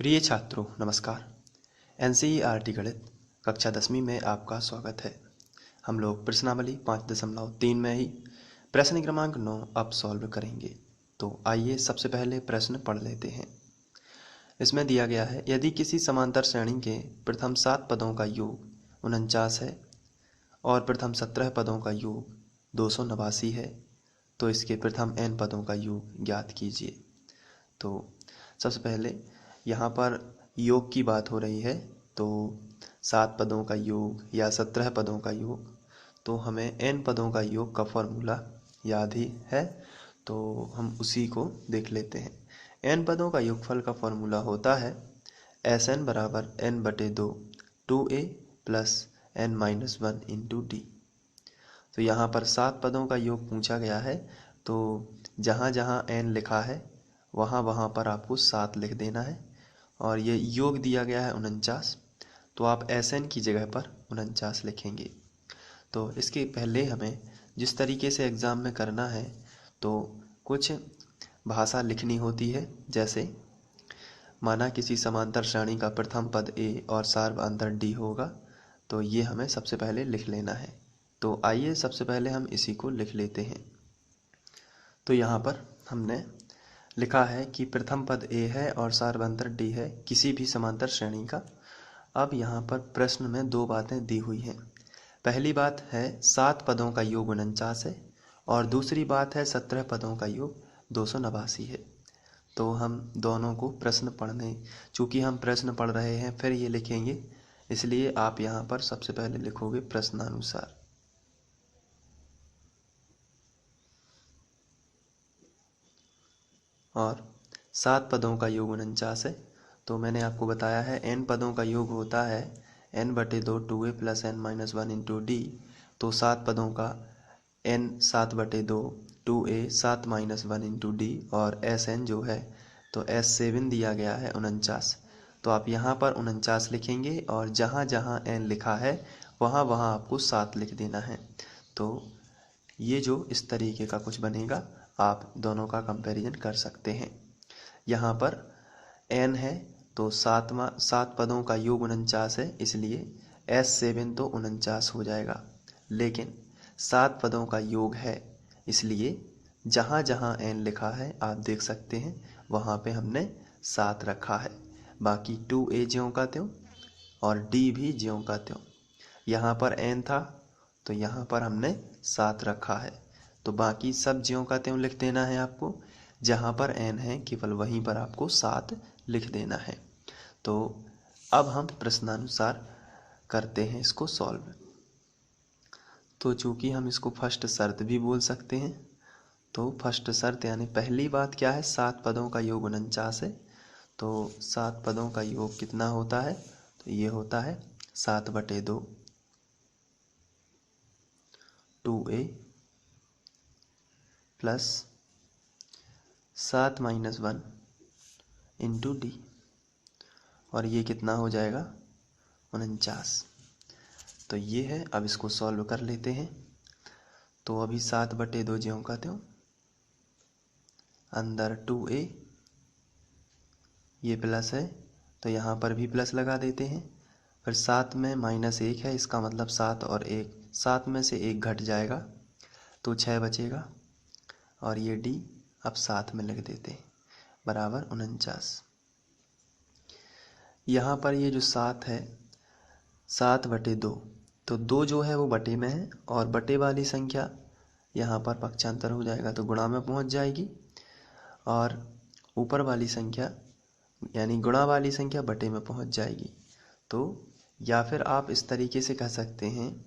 प्रिय छात्रों नमस्कार। एनसीईआरटी गणित कक्षा 10वीं में आपका स्वागत है। हम लोग प्रश्नावली 5.3 में ही प्रश्न क्रमांक 9 अब सॉल्व करेंगे। तो आइए सबसे पहले प्रश्न पढ़ लेते हैं। इसमें दिया गया है, यदि किसी समांतर श्रेणी के प्रथम 7 पदों का योग 49 है और प्रथम 17 पदों का योग 289 है तो इसके प्रथम n पदों का योग ज्ञात कीजिए। तो सबसे पहले यहाँ पर योग की बात हो रही है, तो 7 पदों का योग या 17 पदों का योग, तो हमें n पदों का योग का फॉर्मूला याद ही है, तो हम उसी को देख लेते हैं। n पदों का योगफल का फॉर्मूला होता है Sn बराबर n/2 2a plus n-1 into D. तो यहाँ पर 7 पदों का योग पूछा गया है, तो जहाँ जहाँ n लिखा है वहाँ पर आपको 7 लिख देना है और ये योग दिया गया है 49, तो आप Sn की जगह पर 49 लिखेंगे। तो इसके पहले हमें जिस तरीके से एग्ज़ाम में करना है तो कुछ भाषा लिखनी होती है। जैसे माना किसी समांतर श्रेणी का प्रथम पद a और सार्वअंतर d होगा, तो ये हमें सबसे पहले लिख लेना है। तो आइए सबसे पहले हम इसी को लिख लेते हैं। तो यहाँ पर हमने लिखा है कि प्रथम पद a है और सार्वअंतर d है किसी भी समांतर श्रेणी का। अब यहाँ पर प्रश्न में दो बातें दी हुई हैं। पहली बात है 7 पदों का योग 49 है और दूसरी बात है 17 पदों का योग 289 है। तो हम दोनों को चूँकि हम प्रश्न पढ़ रहे हैं फिर ये लिखेंगे, इसलिए आप यहाँ पर सबसे पहले लिखोगे प्रश्नानुसार। और 7 पदों का योग 49 है, तो मैंने आपको बताया है n पदों का योग होता है n/2 2a plus n-1 into D. तो 7 पदों का n 7/2 2a 7-1 इंटू डी और Sn जो है तो S7 दिया गया है 49। तो आप यहाँ पर 49 लिखेंगे और जहाँ जहाँ n लिखा है वहाँ आपको 7 लिख देना है। तो ये जो इस तरीके का कुछ बनेगा, आप दोनों का कंपैरिजन कर सकते हैं। यहाँ पर n है तो 7 पदों का योग 49 है, इसलिए S7 तो 49 हो जाएगा, लेकिन 7 पदों का योग है इसलिए जहाँ जहाँ n लिखा है आप देख सकते हैं वहाँ पे हमने 7 रखा है। बाकी 2a ज्यों का त्यों और d भी ज्यों का त्यों। यहाँ पर n था तो यहाँ पर हमने 7 रखा है, तो बाकी सब ज्यों का त्यों लिख देना है आपको। जहाँ पर n है केवल वहीं पर आपको 7 लिख देना है। तो अब हम प्रश्नानुसार करते हैं इसको सॉल्व। तो चूँकि हम इसको फर्स्ट शर्त भी बोल सकते हैं, तो फर्स्ट शर्त यानी पहली बात क्या है, 7 पदों का योग 49 है। तो 7 पदों का योग कितना होता है, तो ये होता है 7/2 2a प्लस 7-1 इंटू डी और ये कितना हो जाएगा 49। तो ये है, अब इसको सॉल्व कर लेते हैं। तो अभी 7/2 ज्यों का त्यों, अंदर 2a, ये प्लस है तो यहाँ पर भी प्लस लगा देते हैं। फिर 7 में -1 है, इसका मतलब 7 और 1, 7 में से 1 घट जाएगा तो 6 बचेगा और ये d अब 7 में लिख देते हैं बराबर 49। यहाँ पर ये जो 7 है 7/2, तो 2 जो है वो बटे में है और बटे वाली संख्या यहाँ पर पक्षांतर हो जाएगा तो गुणा में पहुँच जाएगी और ऊपर वाली संख्या यानी गुणा वाली संख्या बटे में पहुँच जाएगी। तो या फिर आप इस तरीके से कह सकते हैं,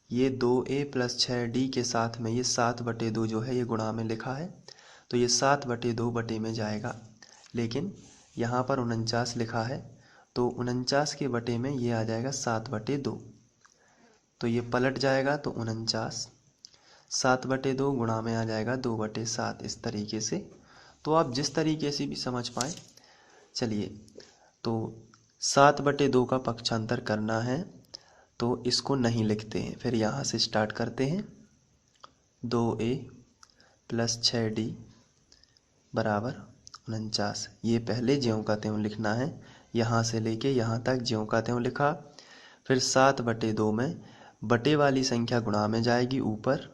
ये 2a प्लस 6d के साथ में ये 7/2 जो है ये गुणा में लिखा है तो ये 7/2 बटे में जाएगा, लेकिन यहाँ पर 49 लिखा है तो 49 के बटे में ये आ जाएगा 7/2, तो ये पलट जाएगा तो 49 7/2 गुणा में आ जाएगा 2/7, इस तरीके से। तो आप जिस तरीके से भी समझ पाए। चलिए, तो 7/2 का पक्षांतर करना है तो इसको नहीं लिखते हैं, फिर यहाँ से स्टार्ट करते हैं। 2a प्लस 6d बराबर 49। ये पहले ज्यों का त्यों लिखना है, यहाँ से लेके यहाँ तक ज्यों का त्यों लिखा। फिर 7/2 में बटे वाली संख्या गुणा में जाएगी ऊपर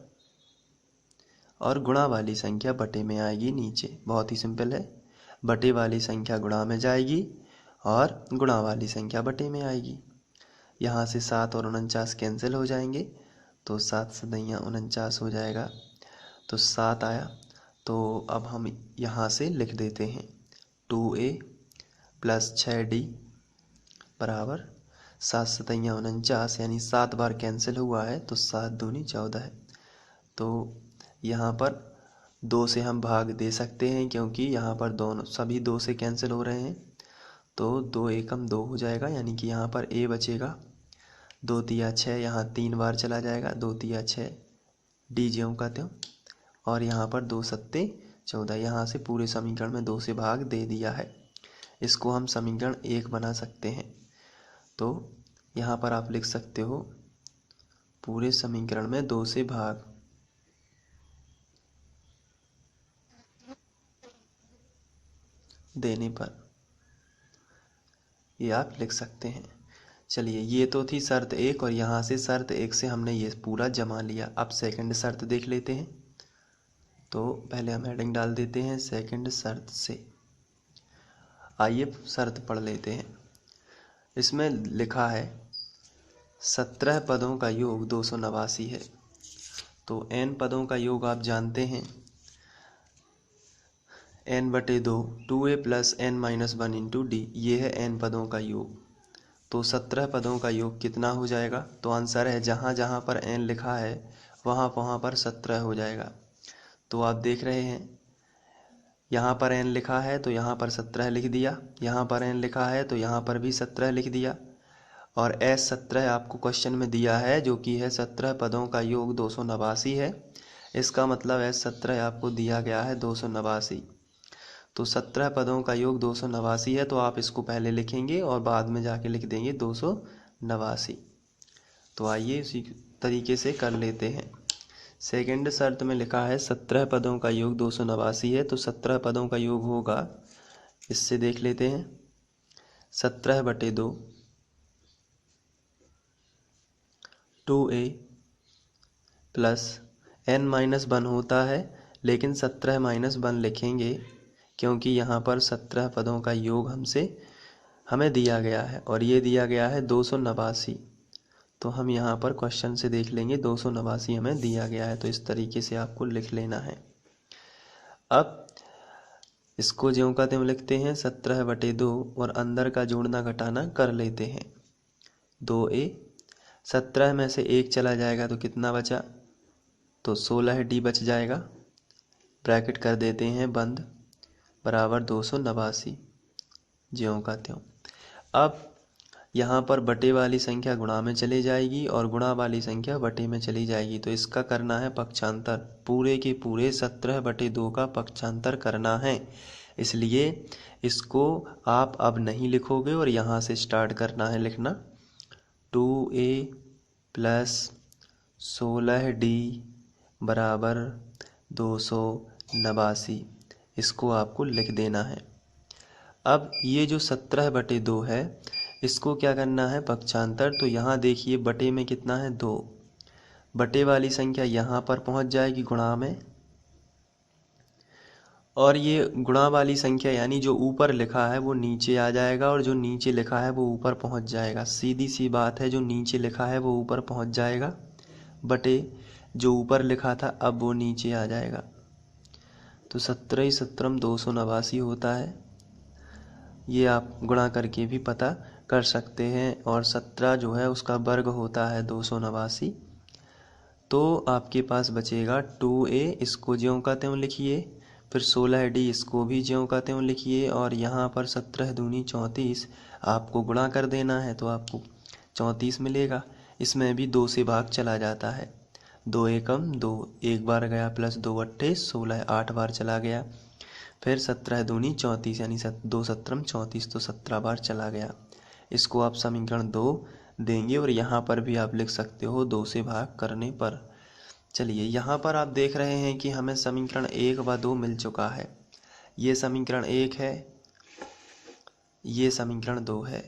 और गुणा वाली संख्या बटे में आएगी नीचे। बहुत ही सिंपल है। बटे वाली संख्या गुणा में जाएगी और गुणा वाली संख्या बटे में आएगी। यहाँ से 7 और 49 कैंसिल हो जाएंगे, तो 7 सदैया 49 हो जाएगा, तो 7 आया। तो अब हम यहाँ से लिख देते हैं 2a + 6d बराबर 7 सतैया 49, यानी 7 बार कैंसिल हुआ है, तो 7 दूनी 14 है। तो यहाँ पर 2 से हम भाग दे सकते हैं, क्योंकि यहाँ पर दोनों सभी 2 से कैंसिल हो रहे हैं, तो 2 एकम 2 हो जाएगा, यानी कि यहाँ पर a बचेगा। 2 तिया 6, यहाँ 3 बार चला जाएगा, 2 तिया 6 डी ज्यों का त्यों, और यहाँ पर 2 सत्ते 14। यहाँ से पूरे समीकरण में 2 से भाग दे दिया है। इसको हम समीकरण 1 बना सकते हैं। तो यहाँ पर आप लिख सकते हो पूरे समीकरण में 2 से भाग देने पर, ये आप लिख सकते हैं। चलिए, ये तो थी शर्त 1, और यहाँ से शर्त 1 से हमने ये पूरा जमा लिया। अब सेकंड शर्त देख लेते हैं। तो पहले हम हेडिंग डाल देते हैं सेकंड शर्त से। आइए शर्त पढ़ लेते हैं। इसमें लिखा है 17 पदों का योग 289 है। तो n पदों का योग आप जानते हैं n/2 2a + n-1 × d, ये है n पदों का योग। तो 17 पदों का योग कितना हो जाएगा? तो आंसर है जहाँ जहाँ पर n लिखा है वहाँ वहाँ पर 17 हो जाएगा। तो आप देख रहे हैं, यहाँ पर n लिखा है तो यहाँ पर 17 लिख दिया, यहाँ पर n लिखा है तो यहाँ पर भी 17 लिख दिया, और S17 आपको क्वेश्चन में दिया है, जो कि है 17 पदों का योग 289 है। इसका मतलब S17 आपको दिया गया है 289। तो 17 पदों का योग 289 है, तो आप इसको पहले लिखेंगे और बाद में जाके लिख देंगे 289। तो आइए इसी तरीके से कर लेते हैं। सेकंड शर्त में लिखा है 17 पदों का योग 289 है, तो 17 पदों का योग होगा, इससे देख लेते हैं, 17/2 2a + n-1 होता है, लेकिन 17-1 लिखेंगे, क्योंकि यहाँ पर 17 पदों का योग हमें दिया गया है, और ये दिया गया है 289। तो हम यहाँ पर क्वेश्चन से देख लेंगे 289 हमें दिया गया है, तो इस तरीके से आपको लिख लेना है। अब इसको ज्यों का त्यों लिखते हैं 17/2, और अंदर का जोड़ना घटाना कर लेते हैं। 2a 17 में से 1 चला जाएगा तो कितना बचा? तो 16d बच जाएगा, ब्रैकेट कर देते हैं बंद, बराबर 289 ज्यों का त्यों। अब यहाँ पर बटे वाली संख्या गुणा में चली जाएगी और गुणा वाली संख्या बटे में चली जाएगी, तो इसका करना है पक्षांतर। पूरे के पूरे 17/2 का पक्षांतर करना है, इसलिए इसको आप अब नहीं लिखोगे और यहाँ से स्टार्ट करना है लिखना। 2a + 16d बराबर 289, इसको आपको लिख देना है। अब ये जो 17/2 है, इसको क्या करना है? पक्षांतर। तो यहाँ देखिए बटे में कितना है? 2। बटे वाली संख्या यहाँ पर पहुँच जाएगी गुणा में, और ये गुणा वाली संख्या यानी जो ऊपर लिखा है वो नीचे आ जाएगा, और जो नीचे लिखा है वो ऊपर पहुँच जाएगा। सीधी सी बात है, जो नीचे लिखा है वो ऊपर पहुँच जाएगा, बटे जो ऊपर लिखा था अब वो नीचे आ जाएगा। तो 17 17 289 होता है। ये आप गुणा करके भी पता कर सकते हैं, और 17 जो है उसका वर्ग होता है 289। तो आपके पास बचेगा 2a, इसको ज्यों का त्यों लिखिए, फिर 16d इसको भी ज्यों का त्यों लिखिए, और यहाँ पर 17 दूनी 34 आपको गुणा कर देना है, तो आपको 34 मिलेगा। इसमें भी 2 से भाग चला जाता है, 2 एकम 2, एक बार गया, प्लस 2 अट्ठे 16, 8 बार चला गया, फिर 17 दूनी 34, यानी 2 17 34, तो 17 बार चला गया। इसको आप समीकरण 2 देंगे, और यहाँ पर भी आप लिख सकते हो 2 से भाग करने पर। चलिए, यहाँ पर आप देख रहे हैं कि हमें समीकरण 1 व 2 मिल चुका है। ये समीकरण 1 है, ये समीकरण 2 है।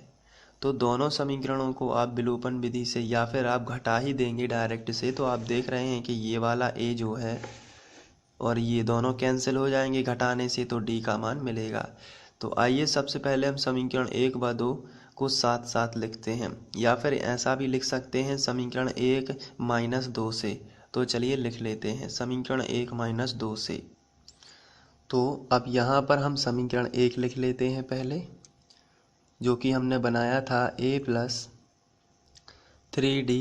तो दोनों समीकरणों को आप विलोपन विधि से या फिर आप घटा ही देंगे डायरेक्ट से, तो आप देख रहे हैं कि ये वाला a जो है और ये दोनों कैंसिल हो जाएंगे घटाने से, तो d का मान मिलेगा। तो आइए सबसे पहले हम समीकरण 1 व 2 को साथ साथ लिखते हैं, या फिर ऐसा भी लिख सकते हैं समीकरण 1 माइनस 2 से। तो चलिए लिख लेते हैं समीकरण 1 माइनस 2 से। तो अब यहाँ पर हम समीकरण 1 लिख लेते हैं पहले, जो कि हमने बनाया था a प्लस 3d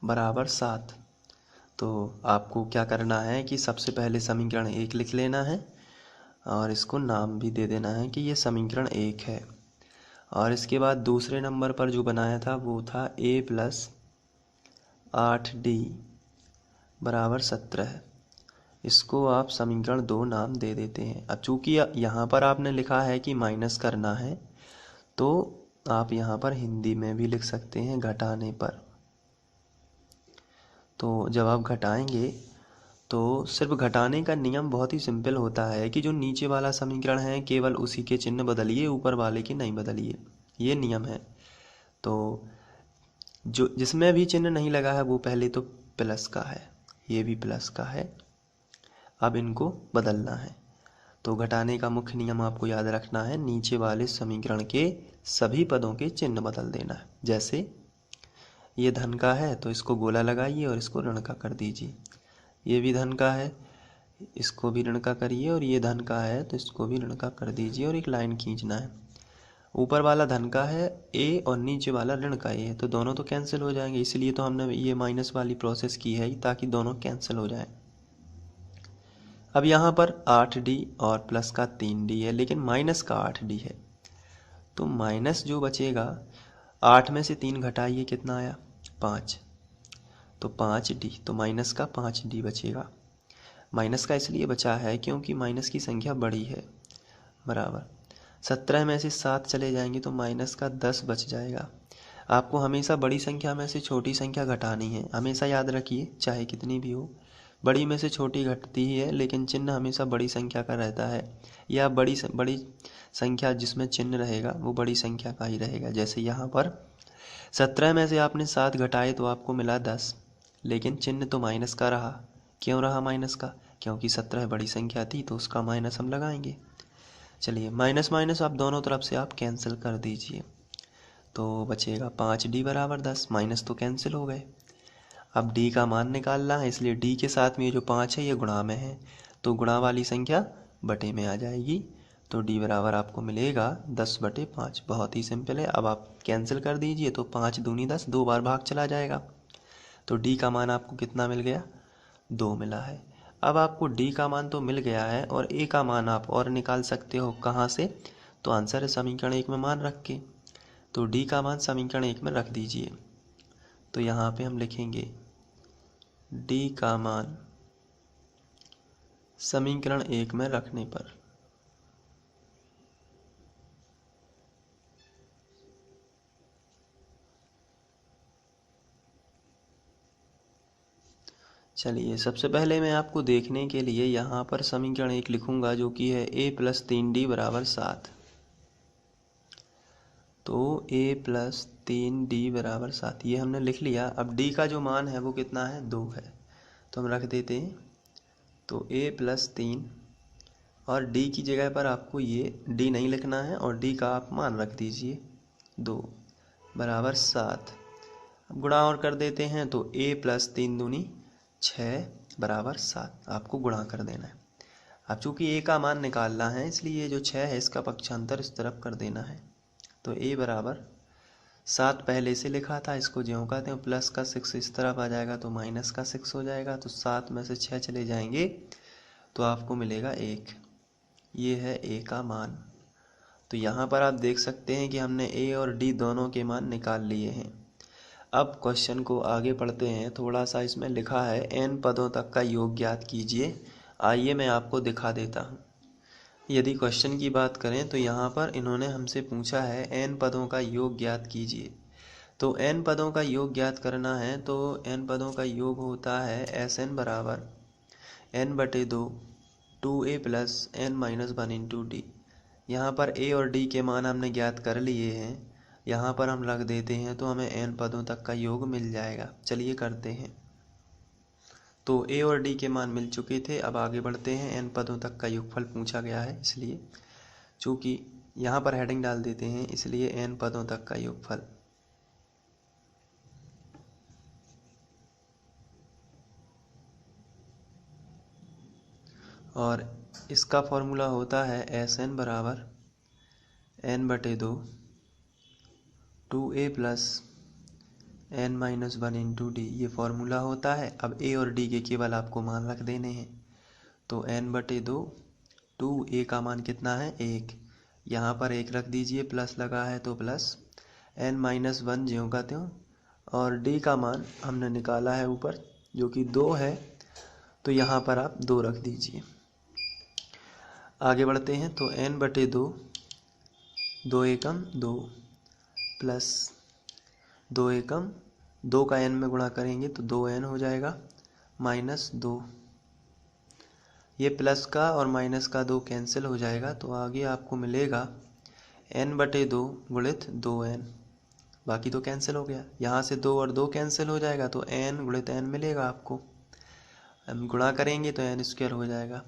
बराबर 7। तो आपको क्या करना है कि सबसे पहले समीकरण 1 लिख लेना है और इसको नाम भी दे देना है कि ये समीकरण 1 है। और इसके बाद दूसरे नंबर पर जो बनाया था वो था a प्लस 8d बराबर 17। इसको आप समीकरण 2 नाम दे देते हैं। अब चूँकि यहाँ पर आपने लिखा है कि माइनस करना है, तो आप यहाँ पर हिंदी में भी लिख सकते हैं घटाने पर। तो जब आप घटाएंगे तो सिर्फ घटाने का नियम बहुत ही सिंपल होता है कि जो नीचे वाला समीकरण है केवल उसी के चिन्ह बदलिए, ऊपर वाले के नहीं बदलिए, ये नियम है। तो जो जिसमें भी चिन्ह नहीं लगा है वो पहले तो प्लस का है, ये भी प्लस का है, अब इनको बदलना है। तो घटाने का मुख्य नियम आपको याद रखना है, नीचे वाले समीकरण के सभी पदों के चिन्ह बदल देना है। जैसे ये धन का है तो इसको गोला लगाइए और इसको ऋण का कर दीजिए, ये भी धन का है इसको भी ऋण का करिए, और ये धन का है तो इसको भी ऋण का कर दीजिए और एक लाइन खींचना है। ऊपर वाला धन का है a और नीचे वाला ऋण का a है, तो दोनों तो कैंसिल हो जाएंगे, इसलिए तो हमने ये माइनस वाली प्रोसेस की है ताकि दोनों कैंसिल हो जाएं। अब यहाँ पर 8d और प्लस का 3d है, लेकिन माइनस का 8d है, तो माइनस जो बचेगा 8 में से 3 घटाइए, कितना आया 5, तो 5d, तो माइनस का 5d बचेगा। माइनस का इसलिए बचा है क्योंकि माइनस की संख्या बड़ी है, बराबर 17 में से 7 चले जाएंगे तो माइनस का 10 बच जाएगा। आपको हमेशा बड़ी संख्या में से छोटी संख्या घटानी है, हमेशा याद रखिए, चाहे कितनी भी हो, बड़ी में से छोटी घटती ही है, लेकिन चिन्ह हमेशा बड़ी संख्या का रहता है, या बड़ी संख्या जिसमें चिन्ह रहेगा वो बड़ी संख्या का ही रहेगा। जैसे यहाँ पर 17 में से आपने 7 घटाए तो आपको मिला 10, लेकिन चिन्ह तो माइनस का रहा। क्यों रहा माइनस का? क्योंकि 17 बड़ी संख्या थी तो उसका माइनस हम लगाएंगे। चलिए माइनस माइनस आप दोनों तरफ से आप कैंसिल कर दीजिए, तो बचेगा 5d बराबर 10, माइनस तो कैंसिल हो गए। अब d का मान निकालना है, इसलिए d के साथ में ये जो 5 है ये गुणा में है, तो गुणा वाली संख्या बटे में आ जाएगी, तो d बराबर आपको मिलेगा 10/5। बहुत ही सिंपल है। अब आप कैंसिल कर दीजिए, तो 5 दूनी 10, 2 बार भाग चला जाएगा, तो d का मान आपको कितना मिल गया? 2 मिला है। अब आपको d का मान तो मिल गया है और a का मान आप और निकाल सकते हो, कहाँ से? तो आंसर है समीकरण 1 में मान रख के, तो d का मान समीकरण 1 में रख दीजिए। तो यहाँ पे हम लिखेंगे d का मान समीकरण 1 में रखने पर चलिए सबसे पहले मैं आपको देखने के लिए यहाँ पर समीकरण 1 लिखूंगा, जो कि है a प्लस 3d बराबर 7। तो a प्लस 3d बराबर 7 ये हमने लिख लिया। अब d का जो मान है वो कितना है? 2 है, तो हम रख देते हैं, तो a प्लस 3 और d की जगह पर आपको ये d नहीं लिखना है और d का आप मान रख दीजिए 2 बराबर 7। अब गुणा और कर देते हैं, तो a प्लस 3 दूनी 6 बराबर 7, आपको गुणा कर देना है। अब चूंकि a का मान निकालना है इसलिए ये जो 6 है इसका पक्षांतर इस तरफ कर देना है, तो a बराबर 7 पहले से लिखा था, इसको ज्यों कहते हैं प्लस का 6 इस तरफ आ जाएगा तो माइनस का 6 हो जाएगा, तो 7 में से 6 चले जाएंगे तो आपको मिलेगा 1, ये है a का मान। तो यहाँ पर आप देख सकते हैं कि हमने a और d दोनों के मान निकाल लिए हैं। अब क्वेश्चन को आगे पढ़ते हैं। थोड़ा सा इसमें लिखा है n पदों तक का योग ज्ञात कीजिए। आइए मैं आपको दिखा देता हूँ। यदि क्वेश्चन की बात करें तो यहाँ पर इन्होंने हमसे पूछा है n पदों का योग ज्ञात कीजिए। तो n पदों का योग ज्ञात करना है तो n पदों का योग होता है Sn बराबर n/2 2a plus n minus 1 into D. यहाँ पर a और d के मान हमने ज्ञात कर लिए हैं, यहाँ पर हम रख देते हैं तो हमें n पदों तक का योग मिल जाएगा। चलिए करते हैं। तो a और d के मान मिल चुके थे, अब आगे बढ़ते हैं। n पदों तक का योगफल पूछा गया है, इसलिए चूँकि यहाँ पर हेडिंग डाल देते हैं, इसलिए n पदों तक का योगफल। और इसका फॉर्मूला होता है Sn बराबर n/2 2a plus n minus 1 into D, ये फॉर्मूला होता है। अब a और d के केवल आपको मान रख देने हैं। तो n/2 2a का मान कितना है 1, यहाँ पर 1 रख दीजिए, प्लस लगा है तो प्लस n माइनस 1 ज्यों का त्यों, और d का मान हमने निकाला है ऊपर जो कि 2 है, तो यहाँ पर आप 2 रख दीजिए। आगे बढ़ते हैं। तो n/2 2 एकम 2 प्लस 2 एकम 2 का n में गुणा करेंगे तो 2n हो जाएगा माइनस 2। ये प्लस का और माइनस का 2 कैंसिल हो जाएगा, तो आगे आपको मिलेगा n/2 गुणित 2n। बाकी तो कैंसिल हो गया, यहाँ से 2 और 2 कैंसिल हो जाएगा, तो n गुणित n मिलेगा आपको। हम गुणा करेंगे तो n² हो जाएगा।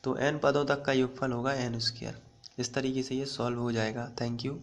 तो n पदों तक का योगफल होगा n²। इस तरीके से ये सॉल्व हो जाएगा। Thank you.